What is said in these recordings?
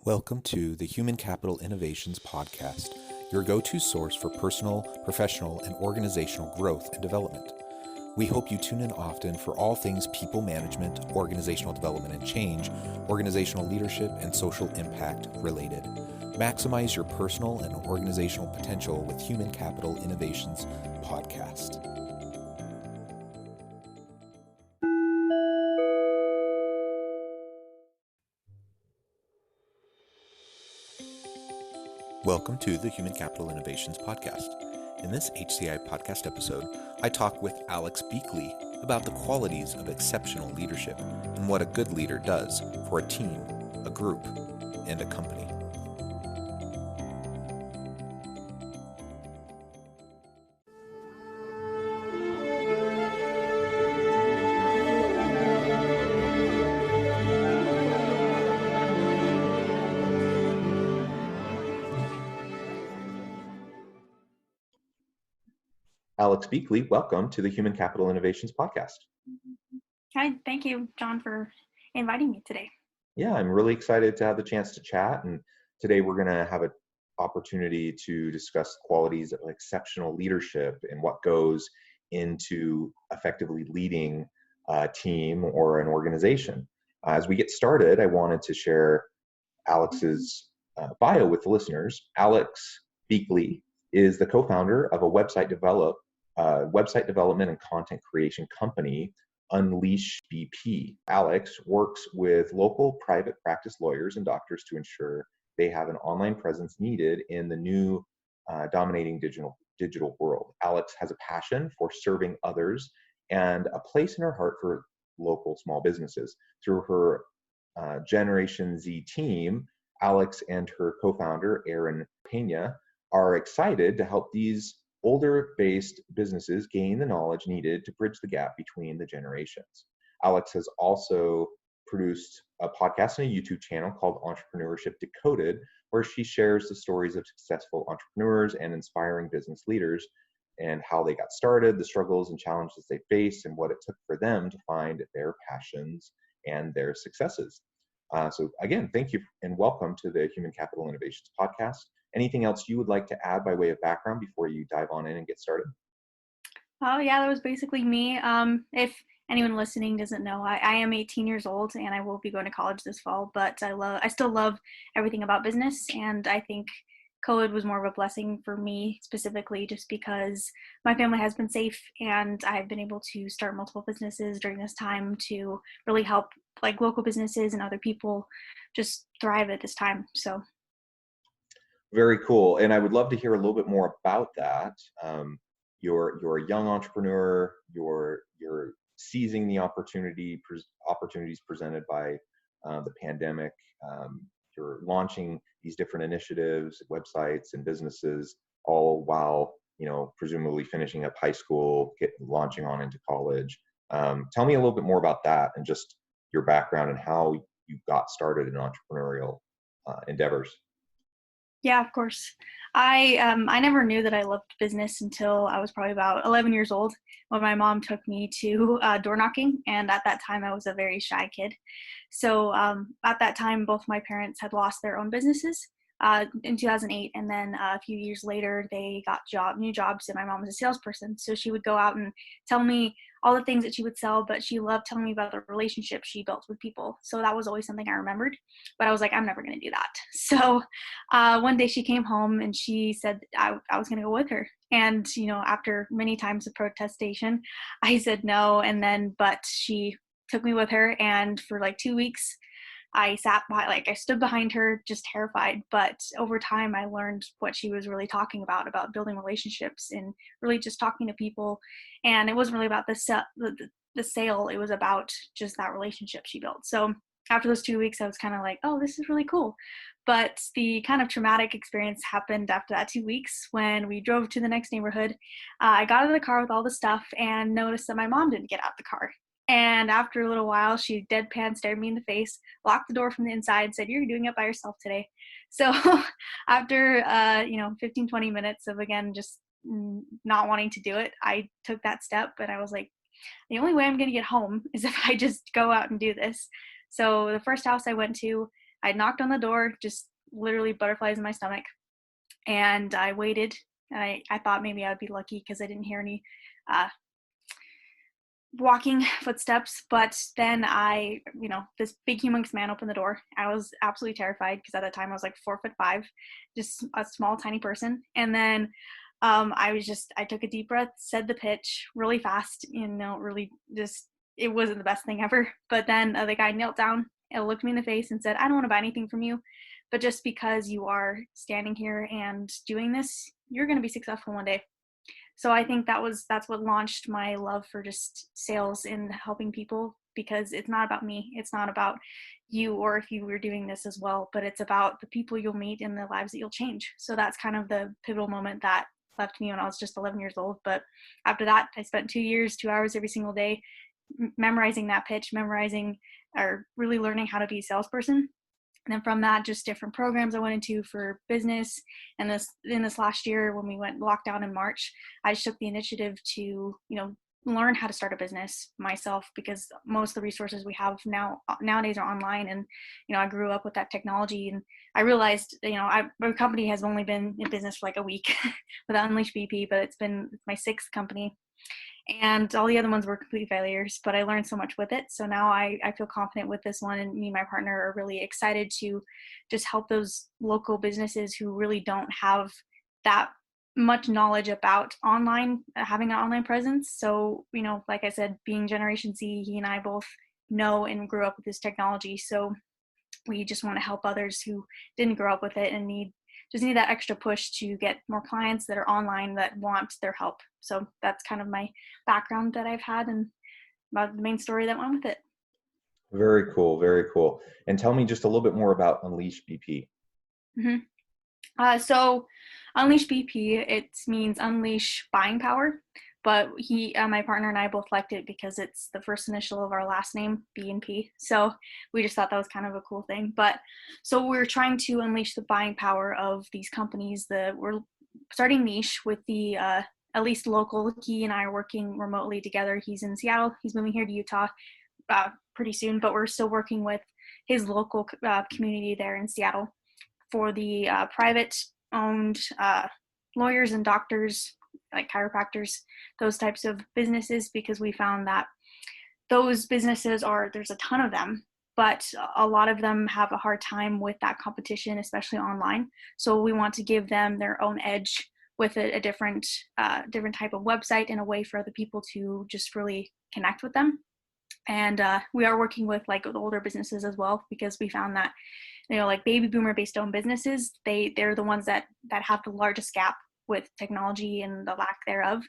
Welcome to the Human Capital Innovations Podcast, your go-to source for personal, professional, and organizational growth and development. We hope you tune in often for all things people management, organizational development and change, organizational leadership, and social impact related. Maximize your personal and organizational potential with Human Capital Innovations Podcast. Welcome to the Human Capital Innovations Podcast. In this HCI podcast episode, I talk with Alex Beekley about the qualities of exceptional leadership and what a good leader does for a team, a group, and a company. Alex Beekley, welcome to the Human Capital Innovations Podcast. Hi, thank you, John, for inviting me today. Yeah, I'm really excited to have the chance to chat. And today we're going to have an opportunity to discuss qualities of exceptional leadership and what goes into effectively leading a team or an organization. As we get started, I wanted to share Alex's bio with the listeners. Alex Beekley is the co-founder of a website development and content creation company, Unleash BP. Alex works with local private practice lawyers and doctors to ensure they have an online presence needed in the new dominating digital world. Alex has a passion for serving others and a place in her heart for local small businesses. Through her Generation Z team, Alex and her co-founder, Aaron Pena, are excited to help these older-based businesses gain the knowledge needed to bridge the gap between the generations. Alex has also produced a podcast and a YouTube channel called Entrepreneurship Decoded, where she shares the stories of successful entrepreneurs and inspiring business leaders and how they got started, the struggles and challenges they faced, and what it took for them to find their passions and their successes. So again, thank you and welcome to the Human Capital Innovations Podcast. Anything else you would like to add by way of background before you dive on in and get started? Oh, yeah, that was basically me. If anyone listening doesn't know, I am 18 years old and I will be going to college this fall, but I still love everything about business. And I think COVID was more of a blessing for me specifically just because my family has been safe and I've been able to start multiple businesses during this time to really help like local businesses and other people just thrive at this time. So. Very cool. And I would love to hear a little bit more about that. You're a young entrepreneur, you're seizing the opportunities presented by the pandemic. You're launching these different initiatives, websites, and businesses, all while, presumably finishing up high school, launching on into college. Tell me a little bit more about that and just your background and how you got started in entrepreneurial endeavors. Yeah, of course. I never knew that I loved business until I was probably about 11 years old when my mom took me to door knocking. And at that time, I was a very shy kid. So at that time, both my parents had lost their own businesses in 2008. And then a few years later, they got new jobs, and my mom was a salesperson. So she would go out and tell me all the things that she would sell, but she loved telling me about the relationships she built with people. So that was always something I remembered, but I was like, I'm never going to do that. So one day she came home and she said I was going to go with her. And, after many times of protestation, I said no. But she took me with her. And for like 2 weeks, I stood behind her just terrified. But over time, I learned what she was really talking about building relationships and really just talking to people. And it wasn't really about the sale. It was about just that relationship she built. So after those 2 weeks, I was kind of like, oh, this is really cool. But the kind of traumatic experience happened after that 2 weeks when we drove to the next neighborhood. I got out of the car with all the stuff and noticed that my mom didn't get out of the car. And after a little while, she deadpan stared me in the face, locked the door from the inside, and said, "You're doing it by yourself today." So after, 15, 20 minutes of, again, just not wanting to do it, I took that step. And I was like, the only way I'm going to get home is if I just go out and do this. So the first house I went to, I knocked on the door, just literally butterflies in my stomach. And I waited. And I thought maybe I'd be lucky because I didn't hear any uh, walking footsteps. But then this big humongous man opened the door. I was absolutely terrified because at the time I was like 4'5", just a small, tiny person. And then I took a deep breath, said the pitch really fast, really just, it wasn't the best thing ever. But then the guy knelt down and looked me in the face and said, "I don't want to buy anything from you, but just because you are standing here and doing this, you're going to be successful one day." So I think that's what launched my love for just sales and helping people, because it's not about me. It's not about you, or if you were doing this as well, but it's about the people you'll meet and the lives that you'll change. So that's kind of the pivotal moment that left me when I was just 11 years old. But after that, I spent 2 years, 2 hours every single day memorizing that pitch, memorizing or really learning how to be a salesperson. And then from that, just different programs I went into for business. And in this last year, when we went lockdown in March, I just took the initiative to, learn how to start a business myself, because most of the resources we have nowadays are online. And, I grew up with that technology, and I realized, my company has only been in business for like a week with Unleash BP, but it's been my sixth company. And all the other ones were complete failures, but I learned so much with it. So now I feel confident with this one, and me and my partner are really excited to just help those local businesses who really don't have that much knowledge about having an online presence. So, like I said, being Generation Z, he and I both know and grew up with this technology. So we just want to help others who didn't grow up with it and need that extra push to get more clients that are online that want their help. So that's kind of my background that I've had, and about the main story that went with it. Very cool, very cool. And tell me just a little bit more about Unleash BP. So Unleash BP, it means unleash buying power, but my partner and I both liked it because it's the first initial of our last name, B and P. So we just thought that was kind of a cool thing. But so we're trying to unleash the buying power of these companies. We're starting niche with the at least local. He and I are working remotely together. He's in Seattle. He's moving here to Utah pretty soon, but we're still working with his local community there in Seattle for the private owned lawyers and doctors, like chiropractors, those types of businesses, because we found that those businesses there's a ton of them, but a lot of them have a hard time with that competition, especially online. So we want to give them their own edge with a different type of website, and a way for other people to just really connect with them. And we are working with like the older businesses as well, because we found that, like baby boomer based owned businesses, they're the ones that have the largest gap with technology and the lack thereof.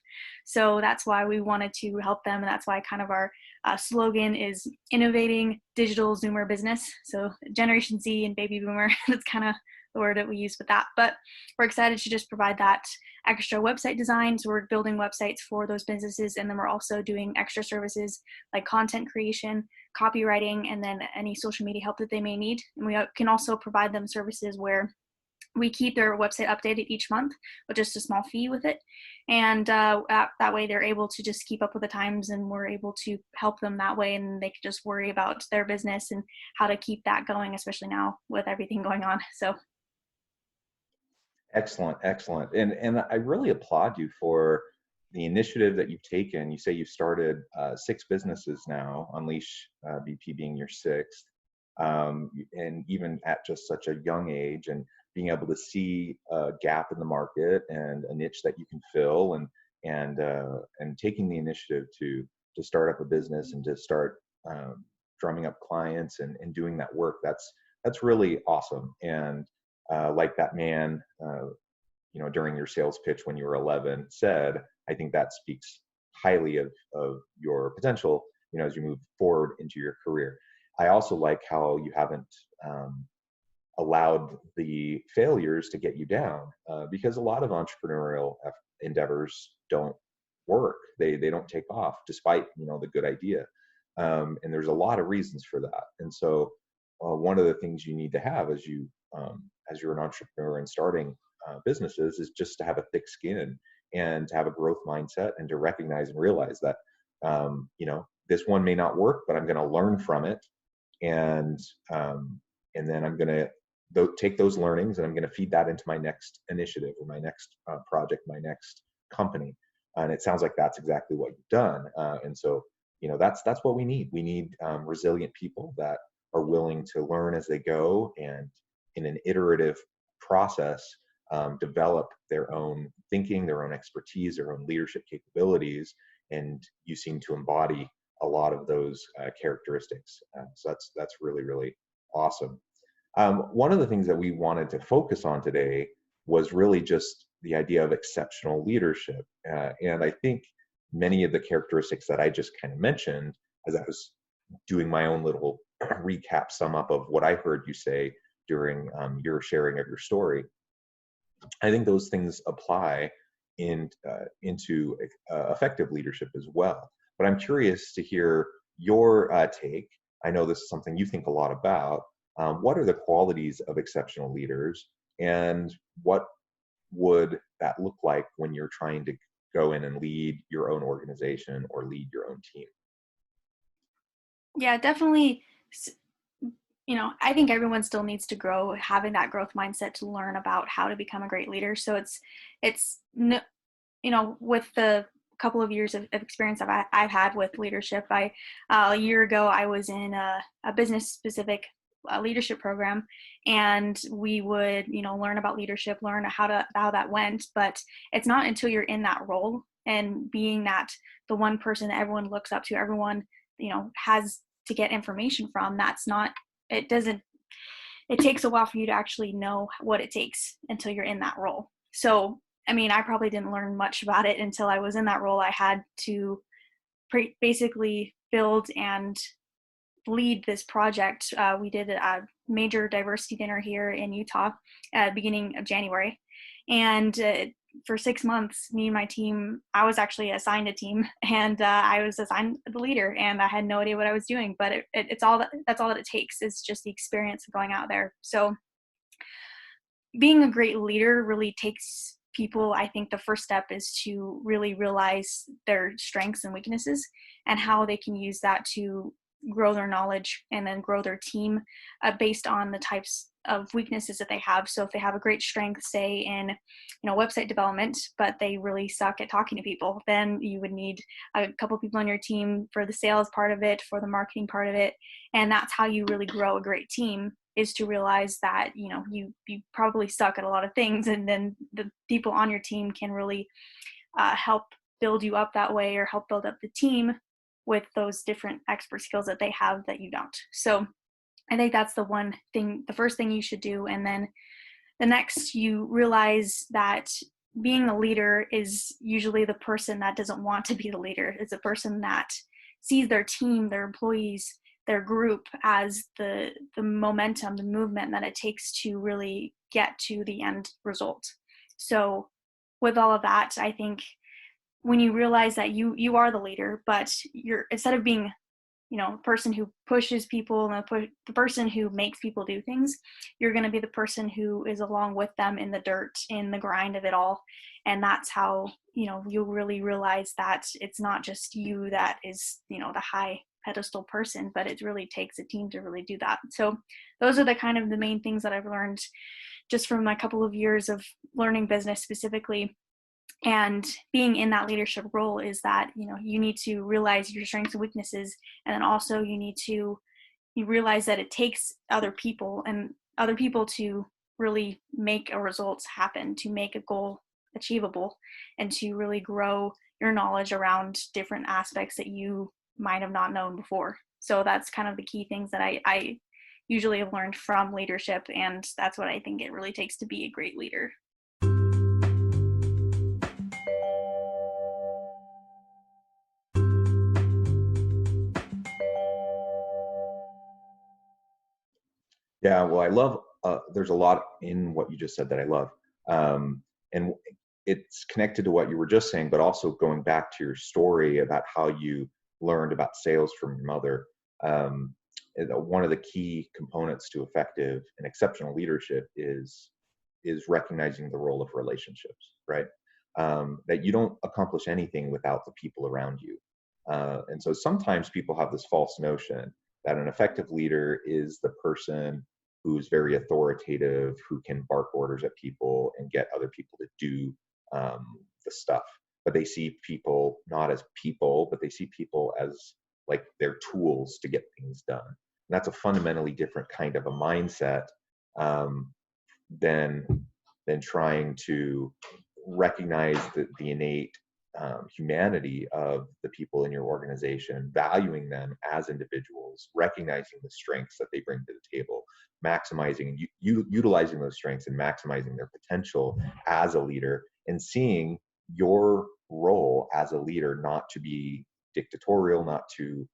So that's why we wanted to help them. And that's why kind of our slogan is innovating digital Zoomer business. So Generation Z and baby boomer, that's kind of the word that we use with that. But we're excited to just provide that extra website design. So we're building websites for those businesses. And then we're also doing extra services like content creation, copywriting, and then any social media help that they may need. And we can also provide them services where we keep their website updated each month with just a small fee with it. And that way they're able to just keep up with the times, and we're able to help them that way. And they can just worry about their business and how to keep that going, especially now with everything going on. So. Excellent, excellent. And I really applaud you for the initiative that you've taken. You say you've started 6 businesses now, Unleash BP being your 6th, and even at just such a young age, and being able to see a gap in the market and a niche that you can fill, and taking the initiative to start up a business and to start drumming up clients and doing that work. That's really awesome. And like that man, during your sales pitch when you were 11 said, I think that speaks highly of your potential, as you move forward into your career. I also like how you haven't allowed the failures to get you down, because a lot of entrepreneurial endeavors don't work. They don't take off despite, the good idea. And there's a lot of reasons for that. And so one of the things you need to have as you're an entrepreneur and starting businesses is just to have a thick skin and to have a growth mindset, and to recognize and realize that, this one may not work, but I'm going to learn from it, and and then I'm going to take those learnings and I'm going to feed that into my next initiative or my next project, my next company. And it sounds like that's exactly what you've done. And so, that's what we need. We need resilient people that are willing to learn as they go, and in an iterative process, develop their own thinking, their own expertise, their own leadership capabilities. And you seem to embody a lot of those characteristics. So that's really, really awesome. One of the things that we wanted to focus on today was really just the idea of exceptional leadership. And I think many of the characteristics that I just kind of mentioned, as I was doing my own little recap sum up of what I heard you say during your sharing of your story, I think those things apply into effective leadership as well. But I'm curious to hear your take. I know this is something you think a lot about. What are the qualities of exceptional leaders, and what would that look like when you're trying to go in and lead your own organization or lead your own team? Yeah, definitely. I think everyone still needs to grow, having that growth mindset to learn about how to become a great leader. So with the couple of years of experience I've had with leadership, a year ago I was in a business specific leadership program, and we would learn about leadership, learn how that went. But it's not until you're in that role and being that the one person that everyone looks up to, everyone has to get information from, it takes a while for you to actually know what it takes until you're in that role. So I probably didn't learn much about it until I was in that role. I had to basically build and lead this project. We did a major diversity dinner here in Utah at the beginning of January. And for 6 months, me and my team, I was actually assigned a team, and I was assigned the leader, and I had no idea what I was doing. But that's all that it takes, is just the experience of going out there. So being a great leader really takes people, I think the first step is to really realize their strengths and weaknesses and how they can use that to grow their knowledge and then grow their team based on the types of weaknesses that they have. So if they have a great strength, say in website development, but they really suck at talking to people, then you would need a couple people on your team for the sales part of it, for the marketing part of it. And that's how you really grow a great team, is to realize that you probably suck at a lot of things, and then the people on your team can really help build you up that way, or help build up the team with those different expert skills that they have that you don't. So I think that's the first thing you should do. And then the next, you realize that being a leader is usually the person that doesn't want to be the leader. It's a person that sees their team, their employees, their group as the momentum, the movement that it takes to really get to the end result. So with all of that, I think when you realize that you are the leader, but you're, instead of being a person who pushes people and the person who makes people do things, you're going to be the person who is along with them in the dirt, in the grind of it all. And that's how you'll really realize that it's not just you that is the high pedestal person, but it really takes a team to really do that. So those are the kind of the main things that I've learned just from my couple of years of learning business specifically and being in that leadership role, is that you need to realize your strengths and weaknesses, and then also you realize that it takes other people to really make a result happen, to make a goal achievable, and to really grow your knowledge around different aspects that you might have not known before. So that's kind of the key things that I usually have learned from leadership, and that's what I think it really takes to be a great leader. Yeah, well, I love, there's a lot in what you just said that I love. And it's connected to what you were just saying, but also going back to your story about how you learned about sales from your mother. One of the key components to effective and exceptional leadership is recognizing the role of relationships, right? That you don't accomplish anything without the people around you. And so sometimes people have this false notion that an effective leader is the person who's very authoritative, who can bark orders at people and get other people to do the stuff. But they see people not as people, but they see people as like their tools to get things done. And that's a fundamentally different kind of a mindset um, than trying to recognize the innate humanity of the people in your organization, valuing them as individuals, recognizing the strengths that they bring to the table, maximizing utilizing those strengths and maximizing their potential as a leader, and seeing your role as a leader not to be dictatorial, not to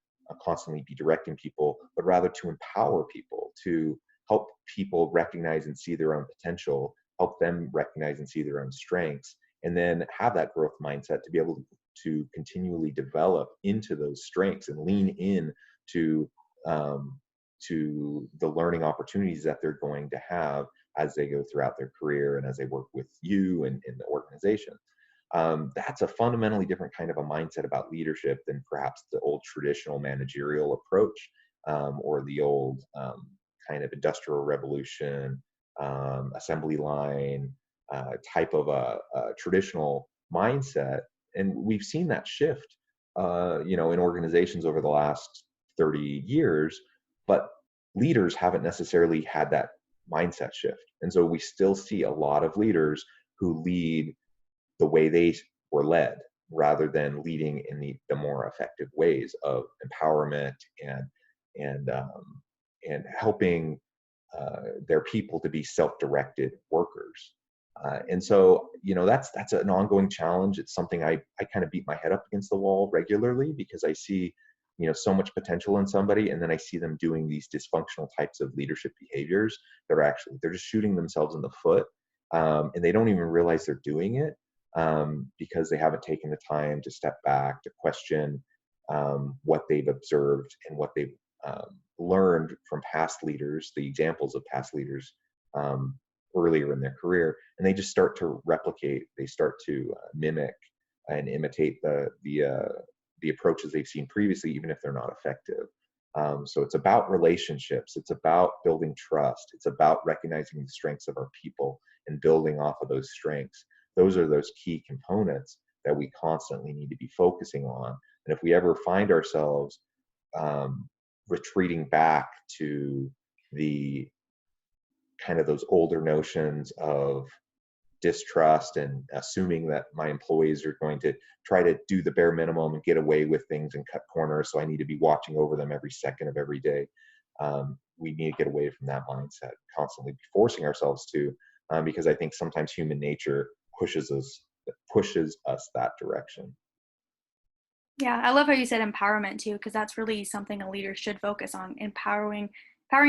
constantly be directing people, but rather to empower people, to help people recognize and see their own potential, help them recognize and see their own strengths, and then have that growth mindset to be able to continually develop into those strengths and lean in to the learning opportunities that they're going to have as they go throughout their career and as they work with you and in the organization. That's a fundamentally different kind of a mindset about leadership than perhaps the old traditional managerial approach, or the old kind of industrial revolution, assembly line type of a traditional mindset. And we've seen that shift, in organizations over the last 30 years, but leaders haven't necessarily had that mindset shift. And so we still see a lot of leaders who lead the way they were led, rather than leading in the more effective ways of empowerment and helping their people to be self-directed workers. And so, that's an ongoing challenge. It's something I kind of beat my head up against the wall regularly, because I see, so much potential in somebody, and then I see them doing these dysfunctional types of leadership behaviors that are they're just shooting themselves in the foot, and they don't even realize they're doing it, because they haven't taken the time to step back, to question what they've observed and what they've learned from past leaders, the examples of past leaders earlier in their career, and they just start to replicate. They start to mimic and imitate the approaches they've seen previously, even if they're not effective. So it's about relationships. It's about building trust. It's about recognizing the strengths of our people and building off of those strengths. Those are those key components that we constantly need to be focusing on. And if we ever find ourselves retreating back to the kind of those older notions of distrust and assuming that my employees are going to try to do the bare minimum and get away with things and cut corners, so I need to be watching over them every second of every day. We need to get away from that mindset, constantly be forcing ourselves to, because I think sometimes human nature pushes us that direction. Yeah, I love how you said empowerment too, because that's really something a leader should focus on: empowering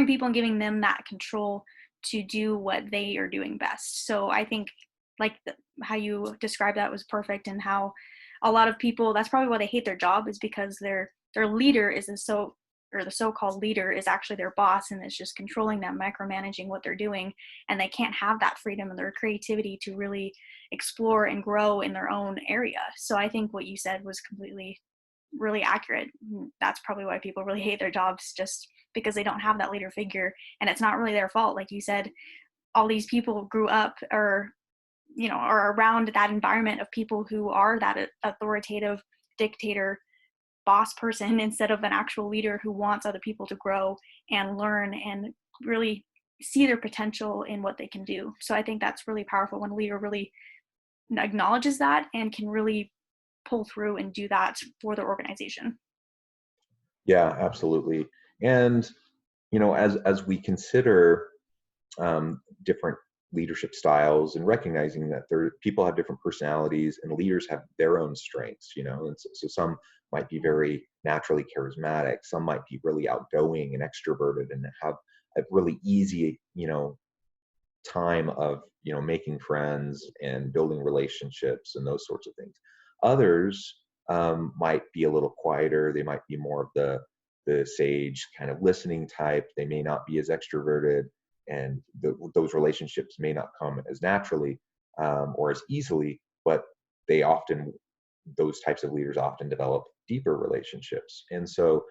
people and giving them that control to do what they are doing best. So I think like how you described that was perfect, and how a lot of people, that's probably why they hate their job, is because their leader isn't or the so-called leader is actually their boss, and it's just controlling them, micromanaging what they're doing, and they can't have that freedom and their creativity to really explore and grow in their own area. So I think what you said was completely really accurate. That's probably why people really hate their jobs, just because they don't have that leader figure, and it's not really their fault. Like you said, all these people grew up or around that environment of people who are that authoritative dictator boss person, instead of an actual leader who wants other people to grow and learn and really see their potential in what they can do. So I think that's really powerful when a leader really acknowledges that and can really pull through and do that for the organization. Yeah, absolutely. And as we consider different leadership styles, and recognizing that people have different personalities and leaders have their own strengths, and so some might be very naturally charismatic, some might be really outgoing and extroverted and have a really easy time of making friends and building relationships and those sorts of things. Others might be a little quieter. They might be more of the sage kind of listening type. They may not be as extroverted, and those relationships may not come as naturally or as easily, but those types of leaders often develop deeper relationships. And so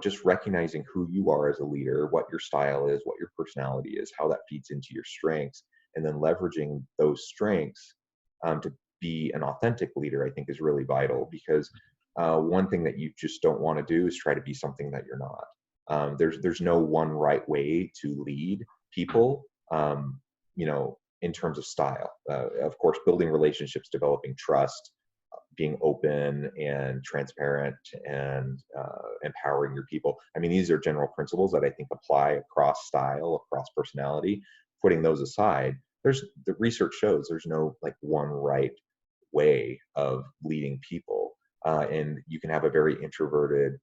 just recognizing who you are as a leader, what your style is, what your personality is, how that feeds into your strengths, and then leveraging those strengths to be an authentic leader, I think is really vital, because one thing that you just don't want to do is try to be something that you're not. There's no one right way to lead people, in terms of style. Of course, building relationships, developing trust, being open and transparent, and empowering your people. I mean, these are general principles that I think apply across style, across personality. Putting those aside, the research shows there's no like one right way of leading people. And you can have a very introverted,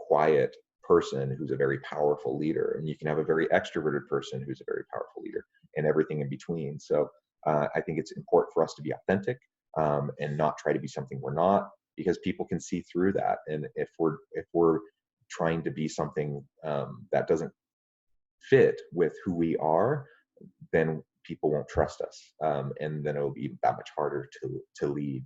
quiet person who's a very powerful leader, and you can have a very extroverted person who's a very powerful leader, and everything in between. So I think it's important for us to be authentic, and not try to be something we're not, because people can see through that. And if we're trying to be something that doesn't fit with who we are, then people won't trust us, and then it'll be that much harder to lead.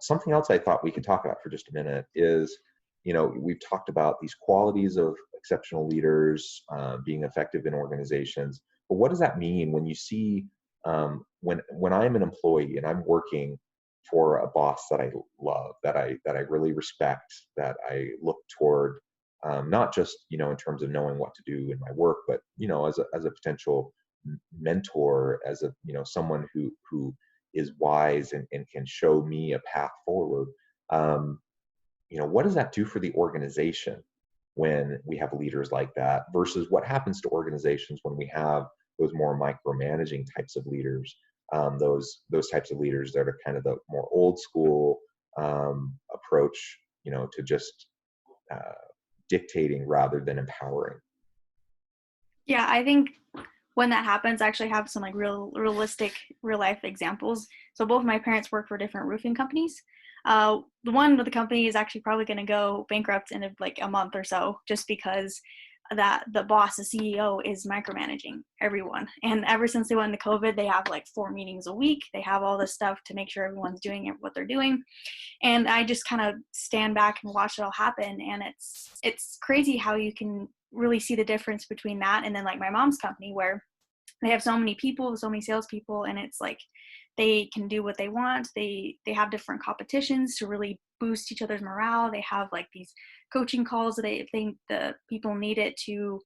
Something else I thought we could talk about for just a minute is, we've talked about these qualities of exceptional leaders, being effective in organizations, but what does that mean when you see, when I'm an employee and I'm working for a boss that I love, that I really respect, that I look toward, not just in terms of knowing what to do in my work, but as a potential mentor, as a someone who is wise and can show me a path forward. What does that do for the organization when we have leaders like that, versus what happens to organizations when we have those more micromanaging types of leaders, those types of leaders that are kind of the more old school approach, to just dictating rather than empowering. Yeah, I think when that happens, I actually have some like realistic real life examples. So both of my parents work for different roofing companies. The one of the company is actually probably going to go bankrupt in like a month or so, just because that the boss, the CEO, is micromanaging everyone. And ever since they went into COVID, they have like 4 meetings a week. They have all this stuff to make sure everyone's doing what they're doing. And I just kind of stand back and watch it all happen. And it's crazy how you can really see the difference between that and then like my mom's company, where they have so many people, so many salespeople, and it's like they can do what they want. They have different competitions to really boost each other's morale. They have like these coaching calls that they think the people need it to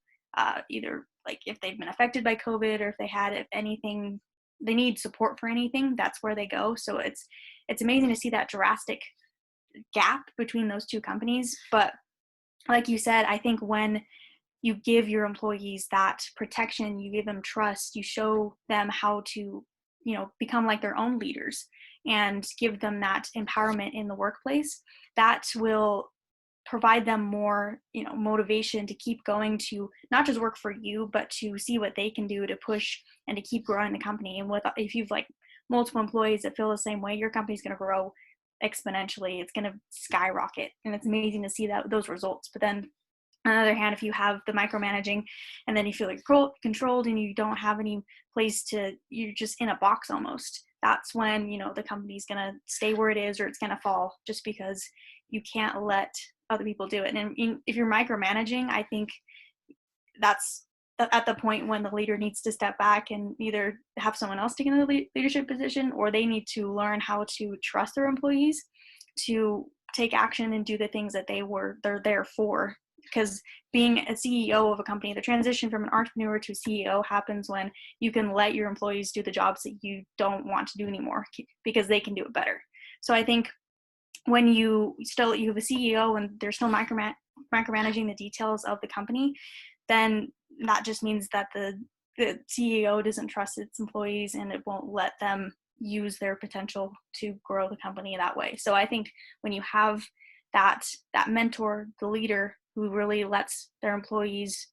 either like if they've been affected by COVID, or if anything, they need support for anything, that's where they go. So it's amazing to see that drastic gap between those two companies. But like you said, I think when you give your employees that protection, you give them trust, you show them how to, become like their own leaders and give them that empowerment in the workplace, that will provide them more, motivation to keep going, to not just work for you, but to see what they can do to push and to keep growing the company. And if you've like multiple employees that feel the same way, your company's going to grow exponentially. It's going to skyrocket. And it's amazing to see those results. But then on the other hand, if you have the micromanaging and then you feel like controlled and you don't have any place you're just in a box almost, that's when, the company's going to stay where it is, or it's going to fall, just because you can't let other people do it. And if you're micromanaging, I think that's at the point when the leader needs to step back and either have someone else take in the leadership position, or they need to learn how to trust their employees to take action and do the things that they're there for. Because being a CEO of a company, the transition from an entrepreneur to a CEO happens when you can let your employees do the jobs that you don't want to do anymore, because they can do it better. So I think when you have a CEO and they're still micromanaging the details of the company, then that just means that the CEO doesn't trust its employees, and it won't let them use their potential to grow the company that way. So I think when you have that mentor, the leader who really lets their employees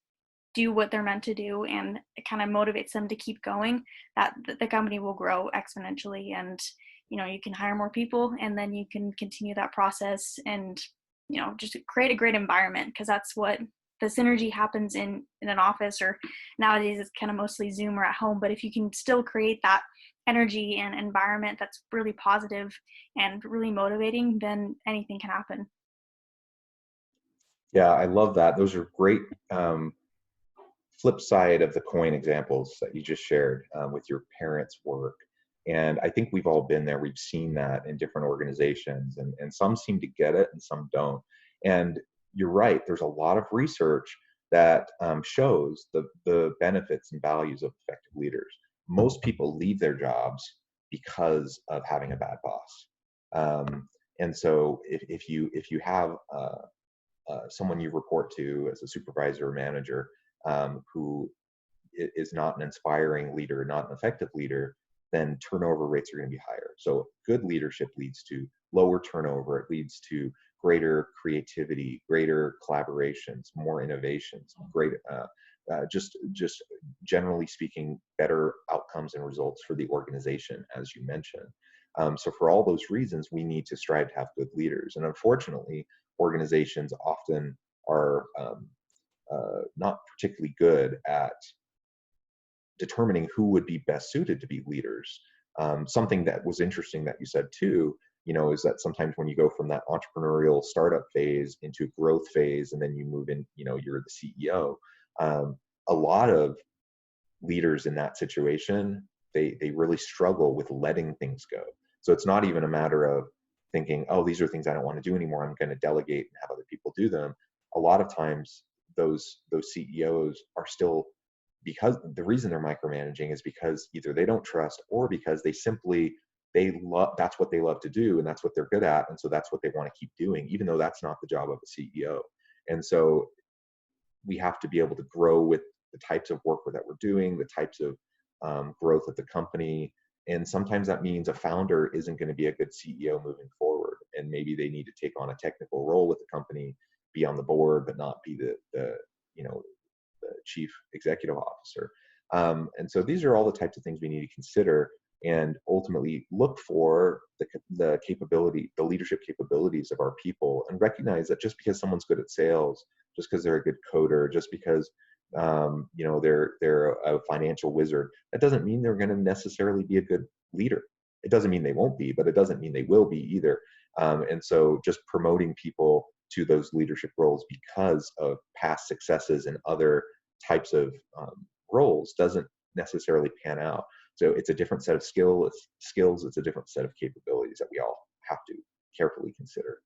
do what they're meant to do, and it kind of motivates them to keep going, that the company will grow exponentially. And you can hire more people, and then you can continue that process and just create a great environment, because that's what the synergy happens in an office, or nowadays it's kind of mostly Zoom or at home. But if you can still create that energy and environment that's really positive and really motivating, then anything can happen. Yeah, I love that. Those are great flip side of the coin examples that you just shared with your parents' work. And I think we've all been there. We've seen that in different organizations, and some seem to get it and some don't. And you're right, there's a lot of research that shows the benefits and values of effective leaders. Most people leave their jobs because of having a bad boss. And so if you have someone you report to as a supervisor or manager who is not an inspiring leader, not an effective leader, then turnover rates are going to be higher. So good leadership leads to lower turnover. It leads to greater creativity, greater collaborations, more innovations, just generally speaking, better outcomes and results for the organization, as you mentioned. So for all those reasons, we need to strive to have good leaders. And unfortunately, organizations often are not particularly good at determining who would be best suited to be leaders. Something that was interesting that you said too, is that sometimes when you go from that entrepreneurial startup phase into growth phase, and then you move in, you're the CEO. A lot of leaders in that situation, they really struggle with letting things go. So it's not even a matter of thinking, oh, these are things I don't want to do anymore, I'm going to delegate and have other people do them. A lot of times those CEOs are still, because the reason they're micromanaging is because either they don't trust or because they love, that's what they love to do and that's what they're good at, and so that's what they want to keep doing, even though that's not the job of a CEO. And so we have to be able to grow with the types of work that we're doing, the types of growth of the company. And sometimes that means a founder isn't going to be a good CEO moving forward, and maybe they need to take on a technical role with the company, be on the board, but not be the chief executive officer. And so these are all the types of things we need to consider, and ultimately look for the leadership capabilities of our people, and recognize that just because someone's good at sales, just because they're a good coder, just because they're a financial wizard, that doesn't mean they're going to necessarily be a good leader. It doesn't mean they won't be, but it doesn't mean they will be either. And so just promoting people to those leadership roles because of past successes in other types of roles doesn't necessarily pan out. So it's a different set of skills, it's a different set of capabilities that we all have to carefully consider.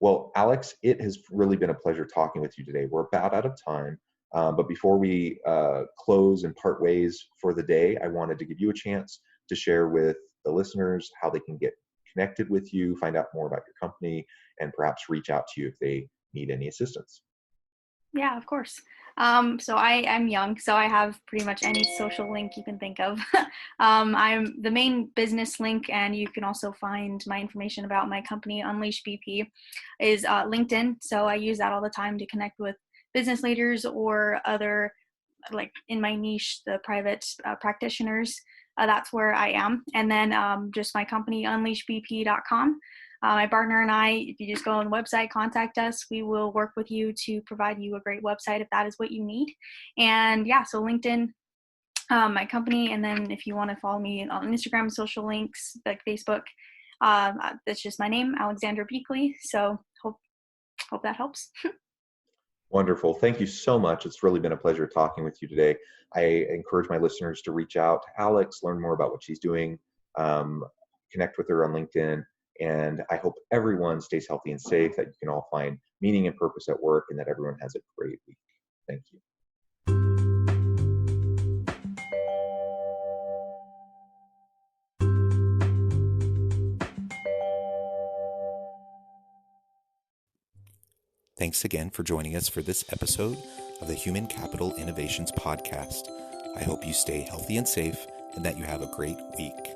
Well, Alex, it has really been a pleasure talking with you today. We're about out of time, but before we close and part ways for the day, I wanted to give you a chance to share with the listeners how they can get connected with you, find out more about your company, and perhaps reach out to you if they need any assistance. Yeah, of course. So I'm young, so I have pretty much any social link you can think of. I'm the main business link, and you can also find my information about my company, Unleash BP, is LinkedIn. So I use that all the time to connect with business leaders or other, like in my niche, the private practitioners. That's where I am. And then just my company, unleashbp.com. My partner and I, if you just go on the website, contact us, we will work with you to provide you a great website if that is what you need. And yeah, so LinkedIn, my company, and then if you want to follow me on Instagram, social links, like Facebook, that's just my name, Alexandra Beekley. So hope that helps. Wonderful. Thank you so much. It's really been a pleasure talking with you today. I encourage my listeners to reach out to Alex, learn more about what she's doing, connect with her on LinkedIn. And I hope everyone stays healthy and safe, that you can all find meaning and purpose at work, and that everyone has a great week. Thank you. Thanks again for joining us for this episode of the Human Capital Innovations Podcast. I hope you stay healthy and safe, and that you have a great week.